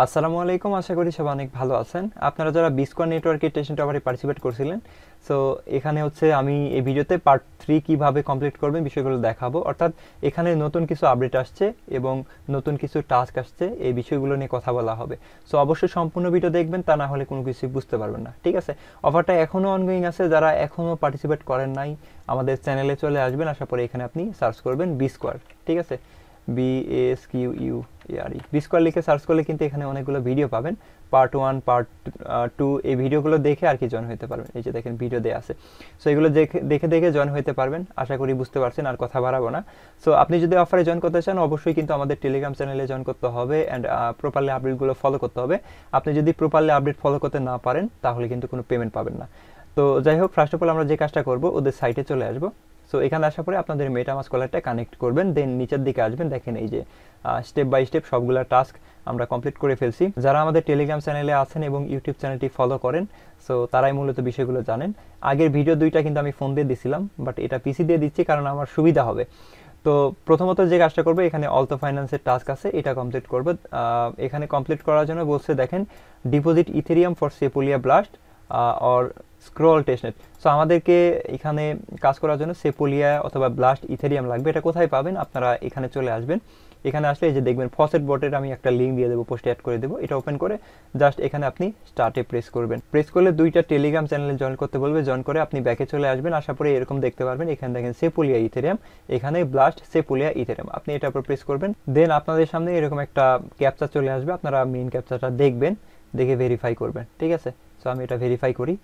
আসসালামু আলাইকুম, আশা করি সবাই অনেক ভালো আছেন। আপনারা যারা বিসকয়েন নেটওয়ার্কের টেস্ট অফারে পার্টিসিপেট করছিলেন, সো এখানে হচ্ছে আমি এই ভিডিওতে পার্ট 3 কিভাবে কমপ্লিট করবেন বিষয়গুলো দেখাবো। অর্থাৎ এখানে নতুন কিছু আপডেট আসছে এবং নতুন কিছু টাস্ক আসছে, এই বিষয়গুলো নিয়ে কথা বলা হবে। সো অবশ্যই সম্পূর্ণ ভিডিও দেখবেন, তা না হলে কোনো কিছু বুঝতে পারবেন না। ঠিক আছে, অফারটা এখনও অনগোয়িং আছে। যারা এখনও পার্টিসিপেট করেন নাই, আমাদের চ্যানেলে চলে আসবেন। আশা করি এখানে আপনি সার্চ করবেন বিস্কোয়ার। ঠিক আছে, BSQUARE বিস্কোয়ার লিখে সার্চ করলে কিন্তু এখানে অনেকগুলো ভিডিও পাবেন। পার্ট 1, পার্ট 2, এই ভিডিওগুলো দেখে আর কি জয়েন হতে পারবেন। এই যে দেখেন ভিডিও দেওয়া আছে, সো এগুলো দেখে দেখে দেখে জয়েন হতে পারবেন। আশা করি বুঝতে পারছেন, আর কথা বাড়াবো না। সো আপনি যদি অফারে জয়েন করতে চান, অবশ্যই কিন্তু আমাদের টেলিগ্রাম চ্যানেলে জয়েন করতে হবে অ্যান্ড প্রপারলি আপডেটগুলো ফলো করতে হবে। আপনি যদি প্রপারলি আপডেট ফলো করতে না পারেন, তাহলে কিন্তু কোনো পেমেন্ট পাবেন না। তো যাই হোক, ফার্স্ট অফ অল আমরা যে কাজটা করব, ওদের সাইটে চলে আসবো। সো এখানে আসার পরে আপনাদের মেটামাস্ক ওয়ালেটটা কানেক্ট করবেন, দেন নিচের দিকে আসবেন। দেখেন এই যে স্টেপ বাই স্টেপ সবগুলা টাস্ক আমরা কমপ্লিট করে ফেলছি। যারা আমাদের টেলিগ্রাম চ্যানেলে আছেন এবং ইউটিউব চ্যানেলটি ফলো করেন, সো তারাই মূলত বিষয়গুলো জানেন। আগের ভিডিও দুইটা কিন্তু আমি ফোন দিয়ে দিছিলাম, বাট এটা পিসি দিয়ে দিচ্ছি কারণ আমার সুবিধা হবে। তো প্রথমত যে কাজটা করবো, এখানে অল্টো ফাইন্যান্সের টাস্ক আছে, এটা কমপ্লিট করবো। এখানে কমপ্লিট করার জন্য বলছে দেখেন, deposit Ethereum for Sepolia Blast or Scroll testnet. So আমাদেরকে এখানে কাজ করার জন্য সেপুলিয়া অথবা ব্লাস্ট ইথেরিয়াম লাগবে। এটা কোথায় পাবেন? আপনারা এখানে চলে আসবেন। এখানে আসলে এই যে দেখবেন ফসেট বটের আমি একটা লিঙ্ক দিয়ে দেবো, পোস্টে অ্যাড করে দেবো। এটা ওপেন করে জাস্ট এখানে আপনি স্টার্টে প্রেস করবেন। প্রেস করলে দুইটা টেলিগ্রাম চ্যানেলে জয়েন করতে বলবে। জয়েন করে আপনি ব্যাকে চলে আসবেন। আসার পরে এরকম দেখতে পারবেন, এখানে দেখেন সেপুলিয়া ইথেরিয়াম, এখানে ব্লাস্ট সেপুলিয়া ইথেরিয়াম। আপনি এটার উপর প্রেস করবেন, দেন আপনাদের সামনে এরকম একটা ক্যাপচা চলে আসবে। আপনারা মেইন ক্যাপচাটা দেখবেন, দেখে ভেরিফাই করবেন। ঠিক আছে, সো আমি এটা ভেরিফাই করি।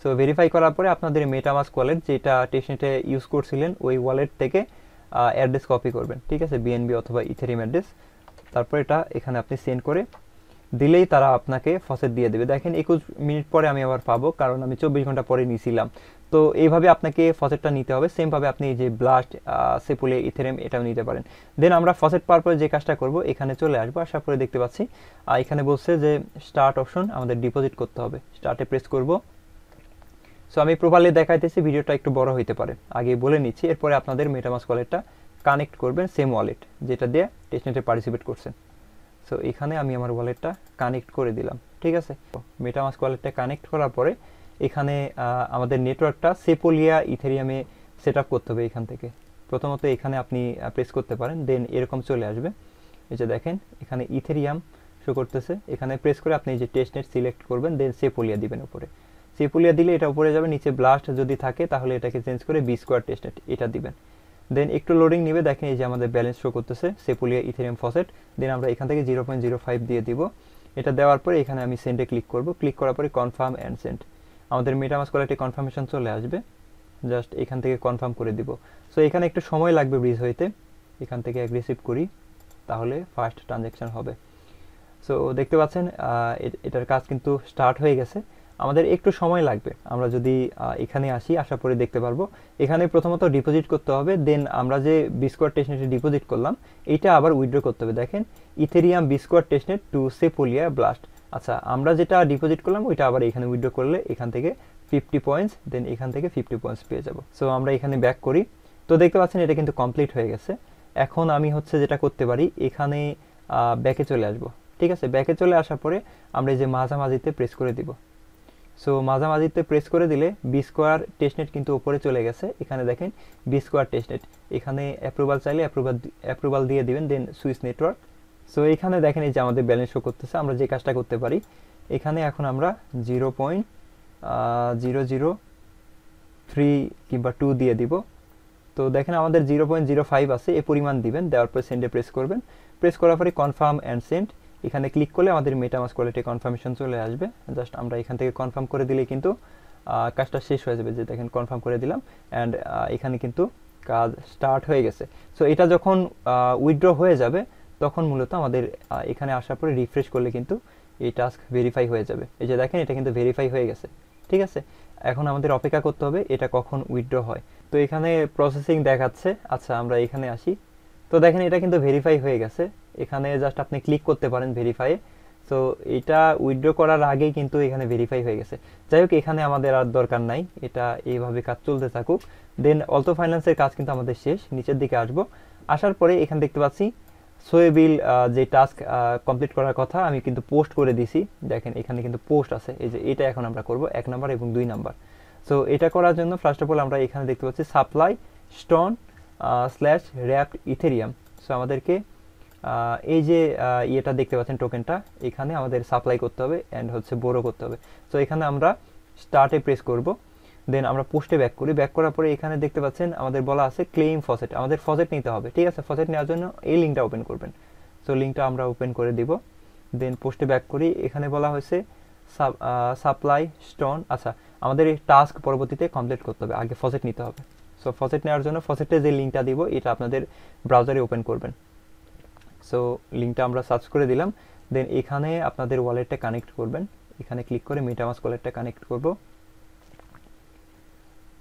সো ভেরিফাই করার পরে আপনাদের মেটামাস্ক ওয়ালেট যেটা টেস্টনেটে ইউজ করছিলেন, ওই ওয়ালেট থেকে অ্যাড্রেস কপি করবেন। ঠিক আছে, বিএনবি অথবা ইথেরিয়াম অ্যাড্রেস। তারপর এটা এখানে আপনি সেন্ড করে দিলেই তারা আপনাকে ফসেট দিয়ে দেবে। দেখেন 21 মিনিট পরে আমি আবার পাবো, কারণ আমি 24 ঘন্টা পরে নিয়েছিলাম। তো এইভাবে আপনাকে ফসেটটা নিতে হবে। সেমভাবে আপনি এই যে ব্লাস্ট সেপুলে ইথেরিয়াম এটাও নিতে পারেন। দেন আমরা ফসেট পাওয়ার পরে যে কাজটা করব, এখানে চলে আসবো। আসার পরে দেখতে পাচ্ছি এখানে বলছে যে স্টার্ট অপশন, আমাদের ডিপোজিট করতে হবে। স্টার্টে প্রেস করব। সো আমি প্রপারলি দেখাইতেছি, ভিডিওটা একটু বড় হইতে পারে, আগে বলে নিচ্ছি। এরপরে আপনাদের মেটামাস্ক ওয়ালেটটা কানেক্ট করবেন, সেম ওয়ালেট যেটা দিয়ে টেস্টনেটে পার্টিসিপেট করছেন। সো এখানে আমি আমার ওয়ালেটটা কানেক্ট করে দিলাম। ঠিক আছে, মেটামাস্ক ওয়ালেটটা কানেক্ট করার পরে এখানে আমাদের নেটওয়ার্কটা সেপোলিয়া ইথেরিয়ামে সেট আপ করতে হবে। এখান থেকে প্রথমত এখানে আপনি প্রেস করতে পারেন, দেন এরকম চলে আসবে। এই যে দেখেন এখানে ইথেরিয়াম শো করতেছে। এখানে প্রেস করে আপনি এই যে টেস্টনেট সিলেক্ট করবেন, দেন সেপোলিয়া দিবেন উপরে। সেপুলিয়া দিলে এটা উপরে যাবে, নিচে ব্লাস্ট যদি থাকে তাহলে এটাকে চেঞ্জ করে বিস্কোয়ার টেস্টনেট এটা দিবেন। দেন একটু লোডিং নেবে। দেখেন এই যে আমাদের ব্যালেন্স শো করতেছে সেপুলিয়া ইথেরিয়াম ফসেট। দেন আমরা এখান থেকে 0.05 দিয়ে দিব। এটা দেওয়ার পরে এখানে আমি সেন্ডে ক্লিক করব। ক্লিক করার পরে কনফার্ম অ্যান্ড সেন্ড, আমাদের মেটামাস্ক ওয়ালেটে কনফার্মেশন চলে আসবে। জাস্ট এখান থেকে কনফার্ম করে দিব। সো এখানে একটু সময় লাগবে ব্রিজ হইতে। এখান থেকে রিসিভ করি, তাহলে ফার্স্ট ট্রানজ্যাকশন হবে। সো দেখতে পাচ্ছেন এটার কাজ কিন্তু স্টার্ট হয়ে গেছে। আমাদের একটু সময় লাগবে। আমরা যদি এখানে আসি, আসার পরে দেখতে পারবো এখানে প্রথমত ডিপোজিট করতে হবে। দেন আমরা যে বিস্কোয়ার টেস্টনেটে ডিপোজিট করলাম, এইটা আবার উইথড্র করতে হবে। দেখেন Ethereum B square testnet to Sepolia Blast. আচ্ছা, আমরা যেটা ডিপোজিট করলাম ওইটা আবার এখানে উইথড্র করলে এখান থেকে 50 পয়েন্টস, দেন এখান থেকে 50 পয়েন্টস পেয়ে যাব। সো আমরা এখানে ব্যাক করি। তো দেখতে পাচ্ছেন এটা কিন্তু কমপ্লিট হয়ে গেছে। এখন আমি হচ্ছে যেটা করতে পারি, এখানে ব্যাকে চলে আসবো। ঠিক আছে, ব্যাকে চলে আসার পরে আমরা এই যে মাঝামাঝিতে প্রেস করে দিব। সো মাঝামাঝিতে প্রেস করে দিলে বিস্কোয়ার টেস্টনেট কিন্তু উপরে চলে গেছে। এখানে দেখেন বিস্কোয়ার টেস্টনেট, এখানে অ্যাপ্রুভাল চাইলে অ্যাপ্রুভাল দিয়ে দিবেন, দেন সুইচ নেটওয়ার্ক। সো এখানে দেখেন এই যে আমাদের ব্যালেন্স শো করতেছে। আমরা যে কাজটা করতে পারি, এখানে এখন আমরা 0.003 কিংবা 2 দিয়ে দিব। তো দেখেন আমাদের 0.05 আছে, এই পরিমাণ দিবেন। দেওয়ার পর সেন্ডে প্রেস করবেন। প্রেস করার পরে কনফার্ম অ্যান্ড সেন্ড, এখানে ক্লিক করলে আমাদের মেটামাস্ক ওয়ালেটে কনফার্মেশন চলে আসবে। জাস্ট আমরা এখান থেকে কনফার্ম করে দিলেই কিন্তু কাজটা শেষ হয়ে যাবে। যে দেখেন কনফার্ম করে দিলাম অ্যান্ড এখানে কিন্তু কাজ স্টার্ট হয়ে গেছে। সো এটা যখন উইথড্র হয়ে যাবে, তখন মূলত আমাদের এখানে আসার পরে রিফ্রেশ করলে কিন্তু এই টাস্ক ভেরিফাই হয়ে যাবে। এই যে দেখেন এটা কিন্তু ভেরিফাই হয়ে গেছে। ঠিক আছে, এখন আমাদের অপেক্ষা করতে হবে এটা কখন উইথড্র হয়। তো এখানে প্রসেসিং দেখাচ্ছে। আচ্ছা, আমরা এখানে আসি। তো দেখেন এটা কিন্তু ভেরিফাই হয়ে গেছে। এখানে জাস্ট আপনি ক্লিক করতে পারেন ভেরিফাই। সো এটা উইথড্র করার আগেই কিন্তু এখানে ভেরিফাই হয়ে গেছে। যাই হোক, এখানে আমাদের আর দরকার নাই, এটা এইভাবে কাজ চলতে থাকুক। দেন অল্টো ফাইন্যান্সের কাজ কিন্তু আমাদের শেষ। নিচের দিকে আসবো। আসার পরে এখানে দেখতে পাচ্ছি সোয়েবিল যে টাস্ক কমপ্লিট করার কথা আমি কিন্তু পোস্ট করে দিছি, দেখেন এখানে কিন্তু পোস্ট আছে, এই যে এটা এখন আমরা করব 1 নাম্বার এবং 2 নাম্বার। সো এটা করার জন্য ফার্স্ট অফ অল আমরা এখানে দেখতে পাচ্ছি supply stone slash wrapped Ethereum. So আমাদেরকে এই যে ইয়েটা দেখতে পাচ্ছেন টোকেনটা, এখানে আমাদের সাপ্লাই করতে হবে অ্যান্ড হচ্ছে বোরো করতে হবে। সো এখানে আমরা স্টার্টে প্রেস করব, দেন আমরা পোস্টে ব্যাক করি। ব্যাক করার পরে এখানে দেখতে পাচ্ছেন আমাদের বলা আছে ক্লেম ফসেট, আমাদের ফসেট নিতে হবে, ঠিক আছে। ফসেট নেওয়ার জন্য এই লিঙ্কটা ওপেন করবেন। সো লিঙ্কটা আমরা ওপেন করে দিব, দেন পোস্টে ব্যাক করি। এখানে বলা হয়েছে সাপ্লাই স্টোন, আচ্ছা আমাদের এই টাস্ক পরবর্তীতে কমপ্লিট করতে হবে, আগে ফসেট নিতে হবে। সো ফসেট নেওয়ার জন্য ফসেটে যে লিঙ্কটা দিব এটা আপনাদের ব্রাউজারে ওপেন করবেন। সো লিঙ্কটা আমরা সার্চ করে দিলাম, দেন এখানে আপনাদের ওয়ালেটটা কানেক্ট করবেন, এখানে ক্লিক করে মেটামাস্ক ওয়ালেটটা কানেক্ট করব।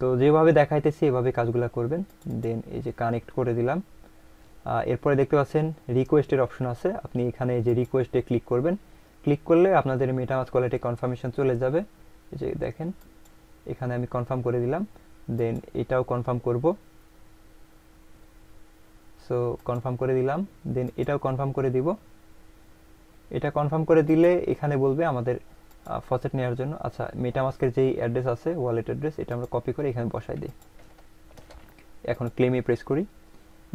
তো যেভাবে দেখাইতেছি এভাবে কাজগুলো করবেন, দেন এই যে কানেক্ট করে দিলাম। এরপরে দেখতে পাচ্ছেন রিকোয়েস্টের অপশন আছে, আপনি এখানে যে রিকোয়েস্টে ক্লিক করবেন, ক্লিক করলে আপনাদের মেটামাস্ক ওয়ালেটে কনফার্মেশন চলে যাবে। এই যে দেখেন এখানে আমি কনফার্ম করে দিলাম, দেন এটাও কনফার্ম করব। সো কনফার্ম করে দিলাম, দেন এটাও কনফার্ম করে দিব। এটা কনফার্ম করে দিলে এখানে বলবে আমাদের ফসেট নেওয়ার জন্য। আচ্ছা মেটামাস্কের যেই অ্যাড্রেস আছে ওয়ালেট অ্যাড্রেস, এটা আমরা কপি করে এখানে বসাই দিই। এখন ক্লেমে প্রেস করি,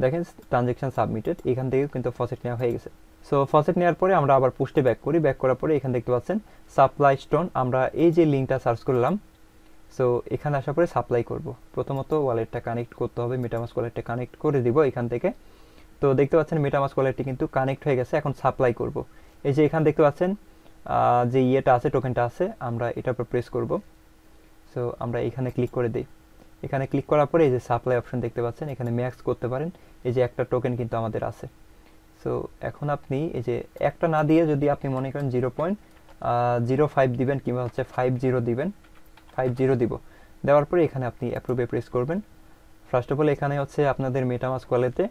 দেখেন ট্রানজ্যাকশন সাবমিটেড, এখান থেকে কিন্তু ফসেট নেওয়া হয়ে গেছে। সো ফসেট নেওয়ার পরে আমরা আবার পোস্টে ব্যাক করি। ব্যাক করার পরে এখানে দেখতে পাচ্ছেন সাপ্লাই স্টোন, আমরা এই যে লিঙ্কটা সার্চ করলাম। সো এখানে আসার পরে সাপ্লাই করব। প্রথমত ওয়ালেটটা কানেক্ট করতে হবে, মেটামাস্ক ওয়ালেটটা কানেক্ট করে দিব এখান থেকে। তো দেখতে পাচ্ছেন মেটামাস্ক ওয়ালেটটি কিন্তু কানেক্ট হয়ে গেছে, এখন সাপ্লাই করব। এই যে এখানে দেখতে পাচ্ছেন যে ইয়েটা আছে, টোকেনটা আছে, আমরা এটার উপর প্রেস করব। সো আমরা এখানে ক্লিক করে দিই। এখানে ক্লিক করার পরে এই যে সাপ্লাই অপশন দেখতে পাচ্ছেন, এখানে ম্যাক্স করতে পারেন। এই যে একটা টোকেন কিন্তু আমাদের আছে। সো এখন আপনি এই যে একটা না দিয়ে যদি আপনি মনে করেন 0.05 দিবেন কিংবা হচ্ছে 50 দিবেন, 50 দিব, দেওয়ার পরে এখানে আপনি অ্যাপ্রুভে প্রেস করবেন। ফার্স্ট অফ অল এখানে হচ্ছে আপনাদের মেটামাস্ক ওয়ালেটে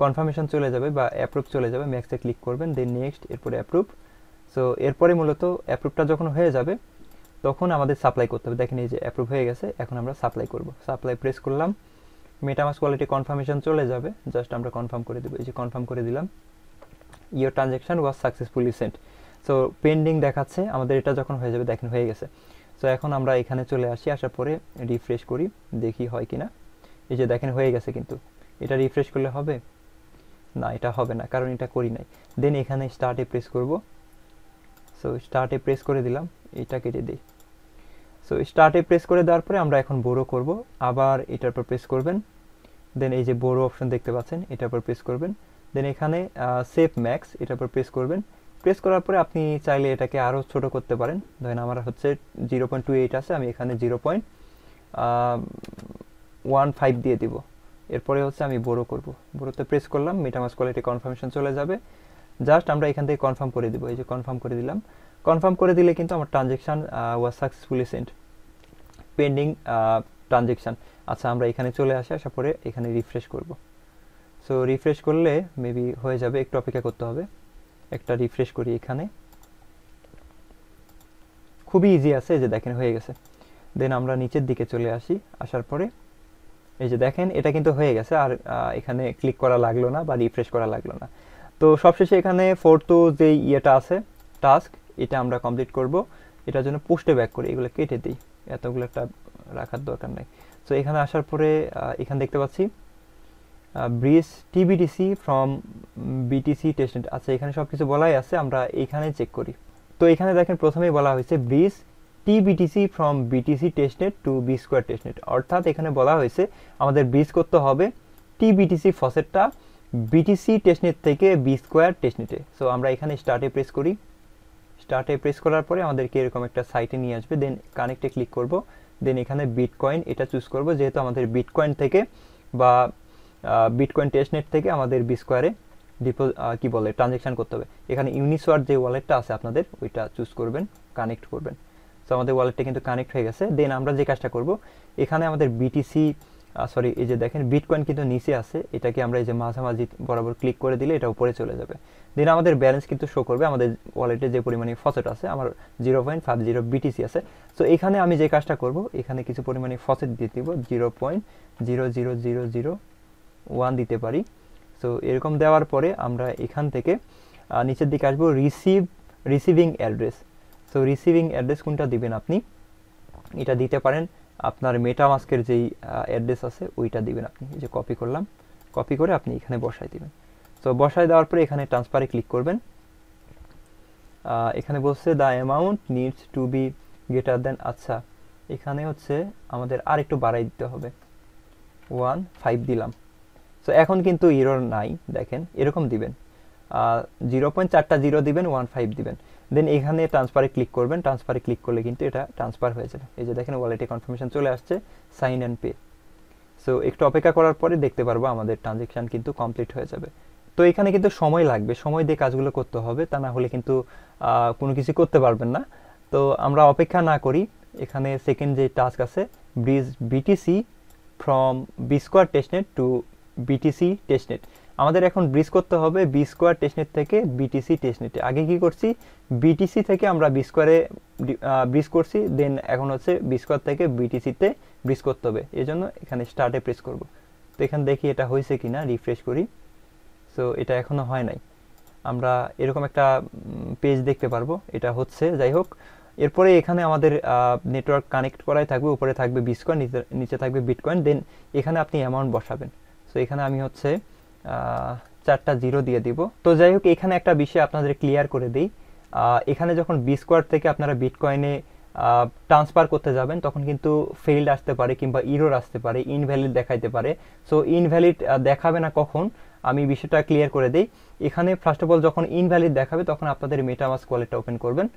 কনফার্মেশন চলে যাবে বা অ্যাপ্রুভ চলে যাবে, ম্যাক্সে ক্লিক করবেন, দেন নেক্সট, এরপরে অ্যাপ্রুভ। সো এরপরে মূলত অ্যাপ্রুভটা যখন হয়ে যাবে তখন আমাদের সাপ্লাই করতে হবে। দেখেন এই যে অ্যাপ্রুভ হয়ে গেছে, এখন আমরা সাপ্লাই করব। সাপ্লাই প্রেস করলাম, মেটামাস্ক ওয়ালেটে কনফার্মেশন চলে যাবে, জাস্ট আমরা কনফার্ম করে দেবো। এই যে কনফার্ম করে দিলাম, your transaction was successfully sent. So pending দেখাচ্ছে, আমাদের এটা যখন হয়ে যাবে দেখেন হয়ে গেছে। সো এখন আমরা এখানে চলে আসি, আসার পরে রিফ্রেশ করি, দেখি হয় কিনা। এই যে দেখেন হয়ে গেছে, কিন্তু এটা রিফ্রেশ করলে হবে না, এটা হবে না কারণ এটা করি নাই। দেন এখানে স্টার্টে প্রেস করব। সো স্টার্টে প্রেস করে দিলাম, এটা কেটে দিই। সো স্টার্টে প্রেস করে দেওয়ার পরে আমরা এখন বোরো করব, আবার এটার উপর প্রেস করবেন, দেন এই যে বোরো অপশন দেখতে পাচ্ছেন এটার উপর প্রেস করবেন, দেন এখানে সেভ ম্যাক্স এটার উপর প্রেস করবেন। প্রেস করার পরে আপনি চাইলে এটাকে আরও ছোট করতে পারেন, ধরেন আমার হচ্ছে 0.28 আছে, আমি এখানে 0.15 দিয়ে দিব। এরপরে হচ্ছে আমি বোরো করব, বোরোতে প্রেস করলাম, মেটামাস্ক ওয়ালেটে কনফার্মেশন চলে যাবে, জাস্ট আমরা এখান থেকে কনফার্ম করে দিব। এই যে কনফার্ম করে দিলাম, কনফার্ম করে দিলে কিন্তু আমার transaction was successfully sent, pending transaction. আচ্ছা আমরা এখানে চলে আসি, আসার পরে এখানে রিফ্রেশ করব। সো রিফ্রেশ করলে মেবি হয়ে যাবে, একটু অপেক্ষা করতে হবে। একটা রিফ্রেশ করি, এখানে খুবই ইজি আছে, এই যে দেখেন হয়ে গেছে। দেন আমরা নিচের দিকে চলে আসি, আসার পরে এই যে দেখেন এটা কিন্তু হয়ে গেছে, আর এখানে ক্লিক করা লাগলো না বা রিফ্রেশ করা লাগলো না। তো সবশেষে এখানে ফোর্থ যে ইয়েটা আছে টাস্ক, এটা আমরা কমপ্লিট করব। এটার জন্য পোস্টে ব্যাক করি, এগুলো কেটে দিই, এতগুলো একটা রাখার দরকার নাই। সো এখানে আসার পরে এখানে দেখতে পাচ্ছি bridge tBTC from BTC testnet. আচ্ছা এখানে সব কিছু বলাই আছে, আমরা এখানে চেক করি। তো এখানে দেখেন প্রথমেই বলা হয়েছে bridge tBTC from BTC testnet to Bsquare testnet, অর্থাৎ এখানে বলা হয়েছে আমাদের ব্রিজ করতে হবে টিবিটিসি ফসেটটা বিটিসি টেস্টনেট থেকে Bsquare টেস্টনেটে। সো আমরা এখানে স্টার্টে প্রেস করি, স্টার্টে প্রেস করার পরে আমাদেরকে এরকম একটা সাইটে নিয়ে আসবে, দেন কানেক্টে ক্লিক করব, দেন এখানে বিটকয়েন এটা চুজ করব, যেহেতু আমাদের বিটকয়েন থেকে বা বিটকয়েন টেস্টনেট থেকে আমাদের Bsquare কি বলে ট্রানজ্যাকশন করতে হবে। এখানে ইউনিসোয়ার যে ওয়ালেটটা আছে আপনাদের ওইটা চুজ করবেন, কানেক্ট করবেন। সো আমাদের ওয়ালেটটা কিন্তু কানেক্ট হয়ে গেছে। দেন আমরা যে কাজটা করব, এখানে আমাদের বিটিসি এই যে দেখেন বিটকয়েন কিন্তু নিচে আছে, এটাকে আমরা এই যে মাঝামাঝি বরাবর ক্লিক করে দিলে এটা উপরে চলে যাবে। দেন আমাদের ব্যালেন্স কিন্তু শো করবে, আমাদের ওয়ালেটে যে পরিমাণে ফসেট আছে, আমার 0.50 বিটিসি আছে। সো এখানে আমি যে কাজটা করব, এখানে কিছু পরিমাণে ফসেট দিয়ে দিব, 0.00001 দিতে পারি। সো এরকম দেওয়ার পরে আমরা এখান থেকে নিচের দিকে আসবো receiving address. So receiving address কোনটা দিবেন আপনি, এটা দিতে পারেন আপনার মেটামাস্কের যেই অ্যাড্রেস আছে ওইটা দিবেন আপনি। এই যে কপি করলাম, কপি করে আপনি এখানে বসাই দিবেন। সো বসাই দেওয়ার পরে এখানে ট্রান্সফারে ক্লিক করবেন। এখানে বলছে the amount needs to be greater than, আচ্ছা এখানে হচ্ছে আমাদের আর একটু বাড়াই দিতে হবে, 1.5 দিলাম। সো এখন কিন্তু এরর নাই, দেখেন এরকম দিবেন 0.4টা 0 দিবেন, 1.5 দিবেন, দেন এখানে ট্রান্সফারে ক্লিক করবেন। ট্রান্সফারে ক্লিক করলে কিন্তু এটা ট্রান্সফার হয়ে যাবে। এই যে দেখেন ওয়ালেটে কনফার্মেশন চলে আসছে, সাইন অ্যান্ড পে। সো একটু অপেক্ষা করার পরে দেখতে পারবো আমাদের ট্রানজেকশন কিন্তু কমপ্লিট হয়ে যাবে। তো এখানে কিন্তু সময় লাগবে, সময় দিয়ে কাজগুলো করতে হবে, তা না হলে কিন্তু কোনো কিছু করতে পারবেন না। তো আমরা অপেক্ষা না করি, এখানে সেকেন্ড যে টাস্ক আছে BTC from Bsquare testnet to BTC testnet, আমাদের এখন ব্রিজ করতে হবে Bsquare টেস্টনেট থেকে বিটিসি টেস্টনেটে। আগে কি করছি, বিটিসি থেকে আমরা Bsquare ব্রিজ করছি, দেন এখন হচ্ছে Bsquare থেকে বিটিসিতে ব্রিজ করতে হবে। এই জন্য এখানে স্টার্টে প্রেস করব। তো এখানে দেখি এটা হয়েছে কিনা, রিফ্রেশ করি। সো এটা এখনো হয় নাই, আমরা এরকম একটা পেজ দেখতে পারবো, এটা হচ্ছে। যাই হোক, এরপরে এখানে আমাদের নেটওয়ার্ক কানেক্ট করাই থাকবে, উপরে থাকবে Bsquare, নিচে থাকবে বিটকয়েন, দেন এখানে আপনি অ্যামাউন্ট বসাবেন। সো এখানে আমি হচ্ছে 4টা 0 দিয়ে দিব। তো যাই হোক, এখানে একটা বিষয় আপনাদের ক্লিয়ার করে দিই, এখানে যখন Bsquare থেকে আপনারা বিটকয়েনে ট্রান্সফার করতে যাবেন তখন কিন্তু ফেইল্ড আসতে পারে কিংবা ইরর আসতে পারে, ইনভ্যালিড দেখাইতে পারে। সো ইনভ্যালিড দেখাবে না কখন, আমি বিষয়টা ক্লিয়ার করে দিই। এখানে ফার্স্ট অফ অল যখন ইনভ্যালিড দেখাবে তখন আপনাদের মেটামাস্ক ওয়ালেটটা ওপেন করবেন।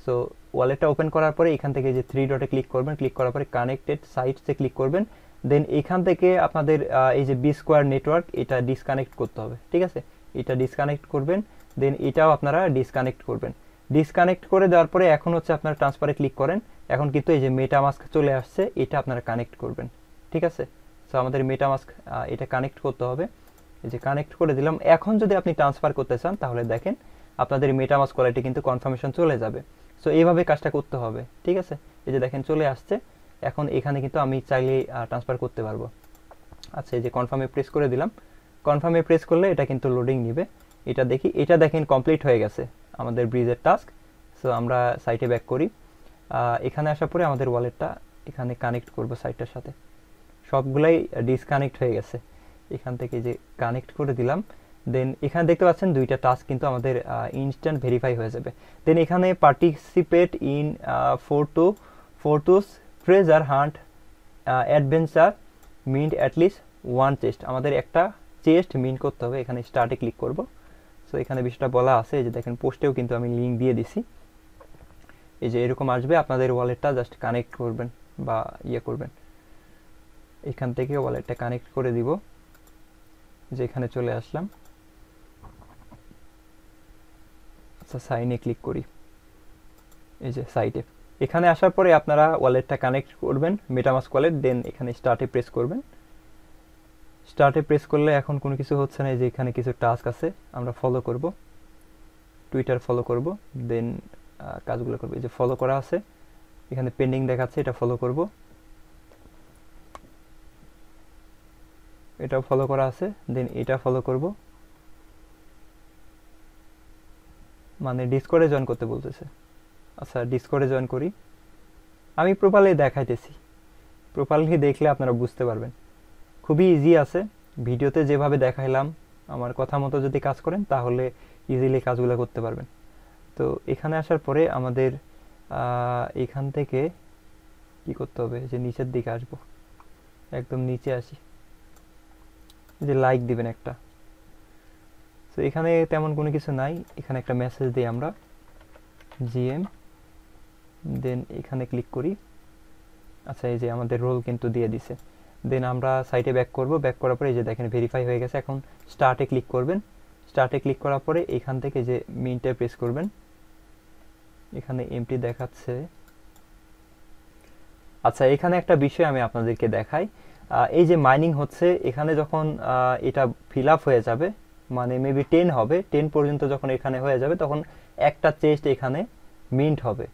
সো ওয়ালেটটা ওপেন করার পরে এখান থেকে যে 3 ডটে ক্লিক করবেন, ক্লিক করার পরে কানেক্টেড সাইটসে ক্লিক করবেন, দেন এখান থেকে আপনাদের এই যে Bsquare নেটওয়ার্ক এটা ডিসকানেক্ট করতে হবে, ঠিক আছে, এটা ডিসকানেক্ট করবেন, দেন এটাও আপনারা ডিসকানেক্ট করবেন। ডিসকানেক্ট করে দেওয়ার পরে এখন হচ্ছে আপনারা ট্রান্সফারে ক্লিক করেন, এখন কিন্তু এই যে মেটামাস্ক চলে আসছে, এটা আপনারা কানেক্ট করবেন, ঠিক আছে। সো আমাদের মেটামাস্ক এটা কানেক্ট করতে হবে, এই যে কানেক্ট করে দিলাম। এখন যদি আপনি ট্রান্সফার করতে চান তাহলে দেখেন আপনাদের মেটামাস্ক ওয়ালেটে কিন্তু কনফার্মেশন চলে যাবে। সো এইভাবে কাজটা করতে হবে, ঠিক আছে। এই যে দেখেন চলে আসছে, এখন এখানে কিন্তু আমি চাইলে ট্রান্সফার করতে পারবো। আচ্ছা, এই যে কনফার্মে প্রেস করে দিলাম, কনফার্মে প্রেস করলে এটা কিন্তু লোডিং নিবে। এটা দেখি, এটা দেখেন কমপ্লিট হয়ে গেছে আমাদের ব্রিজের টাস্ক। সো আমরা সাইটে ব্যাক করি, এখানে আসার পরে আমাদের ওয়ালেটটা এখানে কানেক্ট করব সাইটটার সাথে, সবগুলাই ডিসকানেক্ট হয়ে গেছে। এখান থেকে যে কানেক্ট করে দিলাম, দেন এখানে দেখতে পাচ্ছেন 2টা টাস্ক কিন্তু আমাদের ইনস্ট্যান্ট ভেরিফাই হয়ে যাবে। দেন এখানে participate in Fortus treasure hunt adventure mint at least 1 chest, আমাদের একটা চেস্ট মিন্ট করতে হবে। এখানে স্টার্টে ক্লিক করব। সো এখানে বিষয়টা বলা আছে, এই যে দেখেন পোস্টেও কিন্তু আমি লিঙ্ক দিয়ে দিছি। এই যে এরকম আসবে, আপনাদের ওয়ালেটটা জাস্ট কানেক্ট করবেন বা ইয়ে করবেন, এখান থেকে ওয়ালেটটা কানেক্ট করে দিব। যে এখানে চলে আসলাম, আচ্ছা সাইনে ক্লিক করি, এই যে সাইটে এখানে আসার পরে আপনারা ওয়ালেটটা কানেক্ট করবেন মেটামাস্ক ওয়ালেট, দেন এখানে স্টার্টে প্রেস করবেন। স্টার্টে প্রেস করলে এখন কোনো কিছু হচ্ছে না, যে এখানে কিছু টাস্ক আছে আমরা ফলো করব, টুইটার ফলো করব, দেন কাজগুলো করব। এই যে ফলো করা আছে, এখানে পেন্ডিং দেখাচ্ছে, এটা ফলো করব, এটাও ফলো করা আছে, দেন এটা ফলো করব, মানে ডিসকর্ডে জয়েন করতে বলতেছে। আচ্ছা ডিসকর্ডে জয়েন করি, আমি প্রপারলি দেখাইতেছি, প্রপারলি দেখলে আপনারা বুঝতে পারবেন। খুবই ইজি আছে, ভিডিওতে যেভাবে দেখাইলাম আমার কথা মতো যদি কাজ করেন তাহলে ইজিলি কাজগুলো করতে পারবেন। তো এখানে আসার পরে আমাদের এখান থেকে কি করতে হবে, যে নিচের দিকে আসব, একদম নিচে আসি, যে লাইক দিবেন একটা। তো এখানে তেমন কোনো কিছু নাই, এখানে একটা মেসেজ দিই আমরা জিএম, দেন এখানে ক্লিক করি। আচ্ছা এই যে আমাদের রোল কিন্তু দিয়ে দিছে, দেন আমরা সাইটে ব্যাক করব। ব্যাক করার পরে এই যে দেখেন ভেরিফাই হয়ে গেছে। এখন স্টার্টে ক্লিক করবেন, স্টার্টে ক্লিক করার পরে এখান থেকে যে মিন্টে প্রেস করবেন, এখানে এমটি দেখাচ্ছে। আচ্ছা এখানে একটা বিষয় আমি আপনাদেরকে দেখাই, এই যে মাইনিং হচ্ছে, এখানে যখন এটা ফিল আপ হয়ে যাবে, মানে মেবি 10 হবে, 10 পর্যন্ত যখন এখানে হয়ে যাবে তখন একটা চেস্ট এখানে মিন্ট হবে,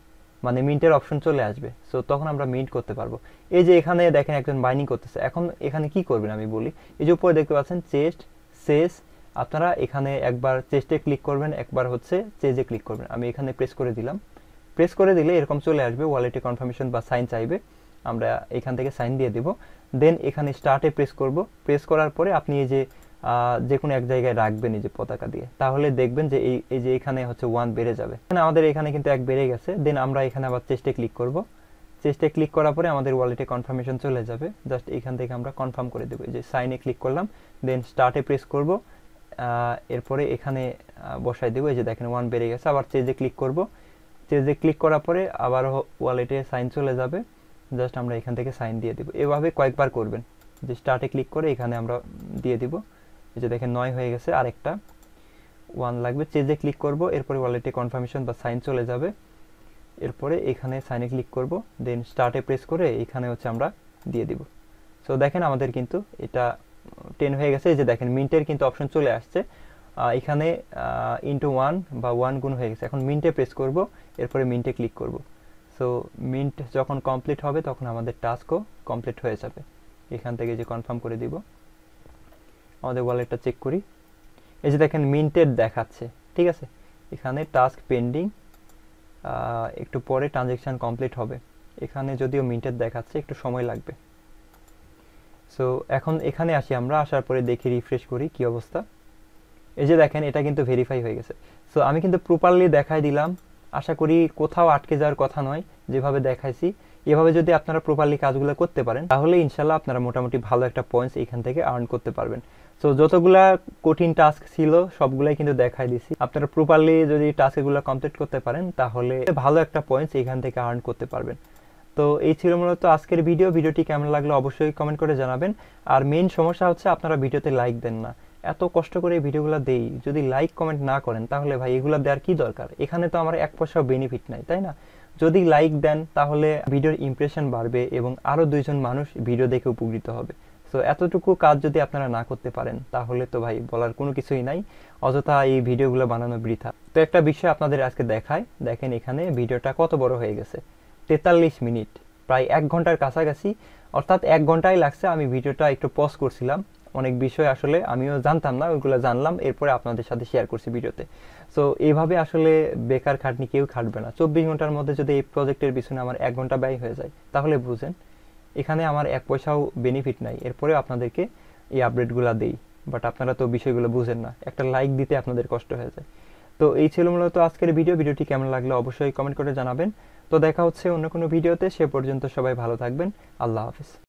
মানে মিন্টের অপশন চলে আসবে। সো তখন আমরা মিন্ট করতে পারবো। এই যে এখানে দেখেন একজন মাইনিং করতেছে, এখন এখানে কি করবেন আমি বলি, এই যে উপরে দেখতে পাচ্ছেন চেস্ট সেস আপনারা এখানে একবার চেস্টে ক্লিক করবেন, একবার হচ্ছে চেজে ক্লিক করবেন। আমি এখানে প্রেস করে দিলাম। প্রেস করে দিলে এরকম চলে আসবে, ওয়ালেটে কনফার্মেশন বা সাইন চাইবে, আমরা এখান থেকে সাইন দিয়ে দিব। দেন এখানে স্টার্টে প্রেস করব। প্রেস করার পরে আপনি এই যে কোনো এক জায়গায় রাখবেন এই যে পতাকা দিয়ে, তাহলে দেখবেন যে এই যে এখানে হচ্ছে 1 বেড়ে যাবে। আমাদের এখানে কিন্তু 1 বেড়ে গেছে। দেন আমরা এখানে আবার চেস্টে ক্লিক করব। চেস্টে ক্লিক করার পরে আমাদের ওয়ালেটে কনফার্মেশন চলে যাবে। জাস্ট এখান থেকে আমরা কনফার্ম করে দেবো। এই যে সাইনে ক্লিক করলাম, দেন স্টার্টে প্রেস করব, এরপরে এখানে বসাই দেবো। এই যে দেখেন 1 বেড়ে গেছে। আবার চেজে ক্লিক করব। চেজে ক্লিক করার পরে আবার ওয়ালেটে সাইন চলে যাবে। জাস্ট আমরা এখান থেকে সাইন দিয়ে দেবো। এভাবে কয়েকবার করবেন। যে স্টার্টে ক্লিক করে এখানে আমরা দিয়ে দিব। এই যে দেখেন 9 হয়ে গেছে, আরেকটা 1 লাগবে। চেজে ক্লিক করব, এরপরে ওয়ালেটে কনফার্মেশন বা সাইন চলে যাবে। এরপরে এখানে সাইনে ক্লিক করব, দেন স্টার্টে প্রেস করে এখানে হচ্ছে আমরা দিয়ে দিব। সো দেখেন আমাদের কিন্তু এটা 10 হয়ে গেছে। এই যে দেখেন মিন্টের কিন্তু অপশন চলে আসছে এখানে ইনটু 1 বা 1 গুণ হয়ে গেছে। এখন মিন্টে প্রেস করব, এরপরে মিন্টে ক্লিক করব। সো মিন্ট যখন কমপ্লিট হবে তখন আমাদের টাস্কও কমপ্লিট হয়ে যাবে। এখান থেকে যে কনফার্ম করে দিব। আমাদের ওয়ালেটটা চেক করি। এই যে দেখেন মিন্টেড দেখাচ্ছে, ঠিক আছে। এখানে টাস্ক পেন্ডিং, একটু পরে ট্রানজ্যাকশন কমপ্লিট হবে। এখানে যদিও মিন্টেড দেখাচ্ছে, একটু সময় লাগবে। সো এখন এখানে আসি আমরা, আসার পরে দেখি রিফ্রেশ করি কি অবস্থা। এই যে দেখেন এটা কিন্তু ভেরিফাই হয়ে গেছে। সো আমি কিন্তু প্রপারলি দেখাই দিলাম, আশা করি কোথাও আটকে যাওয়ার কথা নয়। যেভাবে দেখাইছি এভাবে যদি আপনারা প্রপারলি কাজগুলো করতে পারেন তাহলে ইনশাল্লাহ আপনারা মোটামুটি ভালো একটা পয়েন্টস এখান থেকে আর্ন করতে পারবেন। সো যতগুলা কঠিন টাস্ক ছিল সবগুলাই কিন্তু দেখাই দিছি। আপনারা প্রপারলি যদি টাস্কগুলো কমপ্লিট করতে পারেন তাহলে ভালো একটা পয়েন্টস এখান থেকে আর্ন করতে পারবেন। তো এই ছিল মূলত আজকের ভিডিওটি কেমন লাগলো অবশ্যই কমেন্ট করে জানাবেন। আর মেইন সমস্যা হচ্ছে আপনারা ভিডিওতে লাইক দেন না। এত কষ্ট করে ভিডিওগুলো দেই, যদি লাইক কমেন্ট না করেন তাহলে ভাই এগুলো দেওয়ার কি দরকার? এখানে তো আমার 1 পয়সাও বেনিফিট নাই, তাই না? যদি লাইক দেন তাহলে ভিডিওর ইমপ্রেশন বাড়বে এবং আরো 2 জন মানুষ ভিডিও দেখে উপকৃত হবে। সো এতটুকু কাজ যদি আপনারা না করতে পারেন তাহলে তো ভাই বলার কোনো কিছুই নাই, অযথা এই ভিডিওগুলো বানানো বৃথা। তো একটা বিষয় আপনাদের আজকে দেখাই, দেখেন এখানে ভিডিওটা কত বড় হয়ে গেছে, 43 মিনিট, প্রায় 1 ঘন্টার কাছাকাছি, অর্থাৎ 1 ঘন্টাই লাগছে। আমি ভিডিওটা একটু পজ করছিলাম, অনেক বিষয় আসলে আমিও জানতাম না, ওইগুলো জানলাম, এরপরে আপনাদের সাথে শেয়ার করছি ভিডিওতে। সো এইভাবে আসলে বেকার খাটনি কেউ খাটবে না। 24 ঘন্টার মধ্যে যদি এই প্রজেক্টের পিছনে আমার 1 ঘন্টা ব্যয় হয়ে যায় তাহলে বুঝেন এখানে আমার 1 পয়সাও বেনিফিট নাই। এরপরে আপনাদেরকে এই আপডেটগুলো দেই, বাট আপনারা তো বিষয়গুলো বুঝেন না, একটা লাইক দিতে আপনাদের কষ্ট হয়ে যায়। তো এই ছিল মূলত আজকের ভিডিওটি কেমন লাগলো অবশ্যই কমেন্ট করে জানাবেন। তো দেখা হচ্ছে অন্য কোনো ভিডিওতে, সে পর্যন্ত সবাই ভালো থাকবেন। আল্লাহ হাফেজ।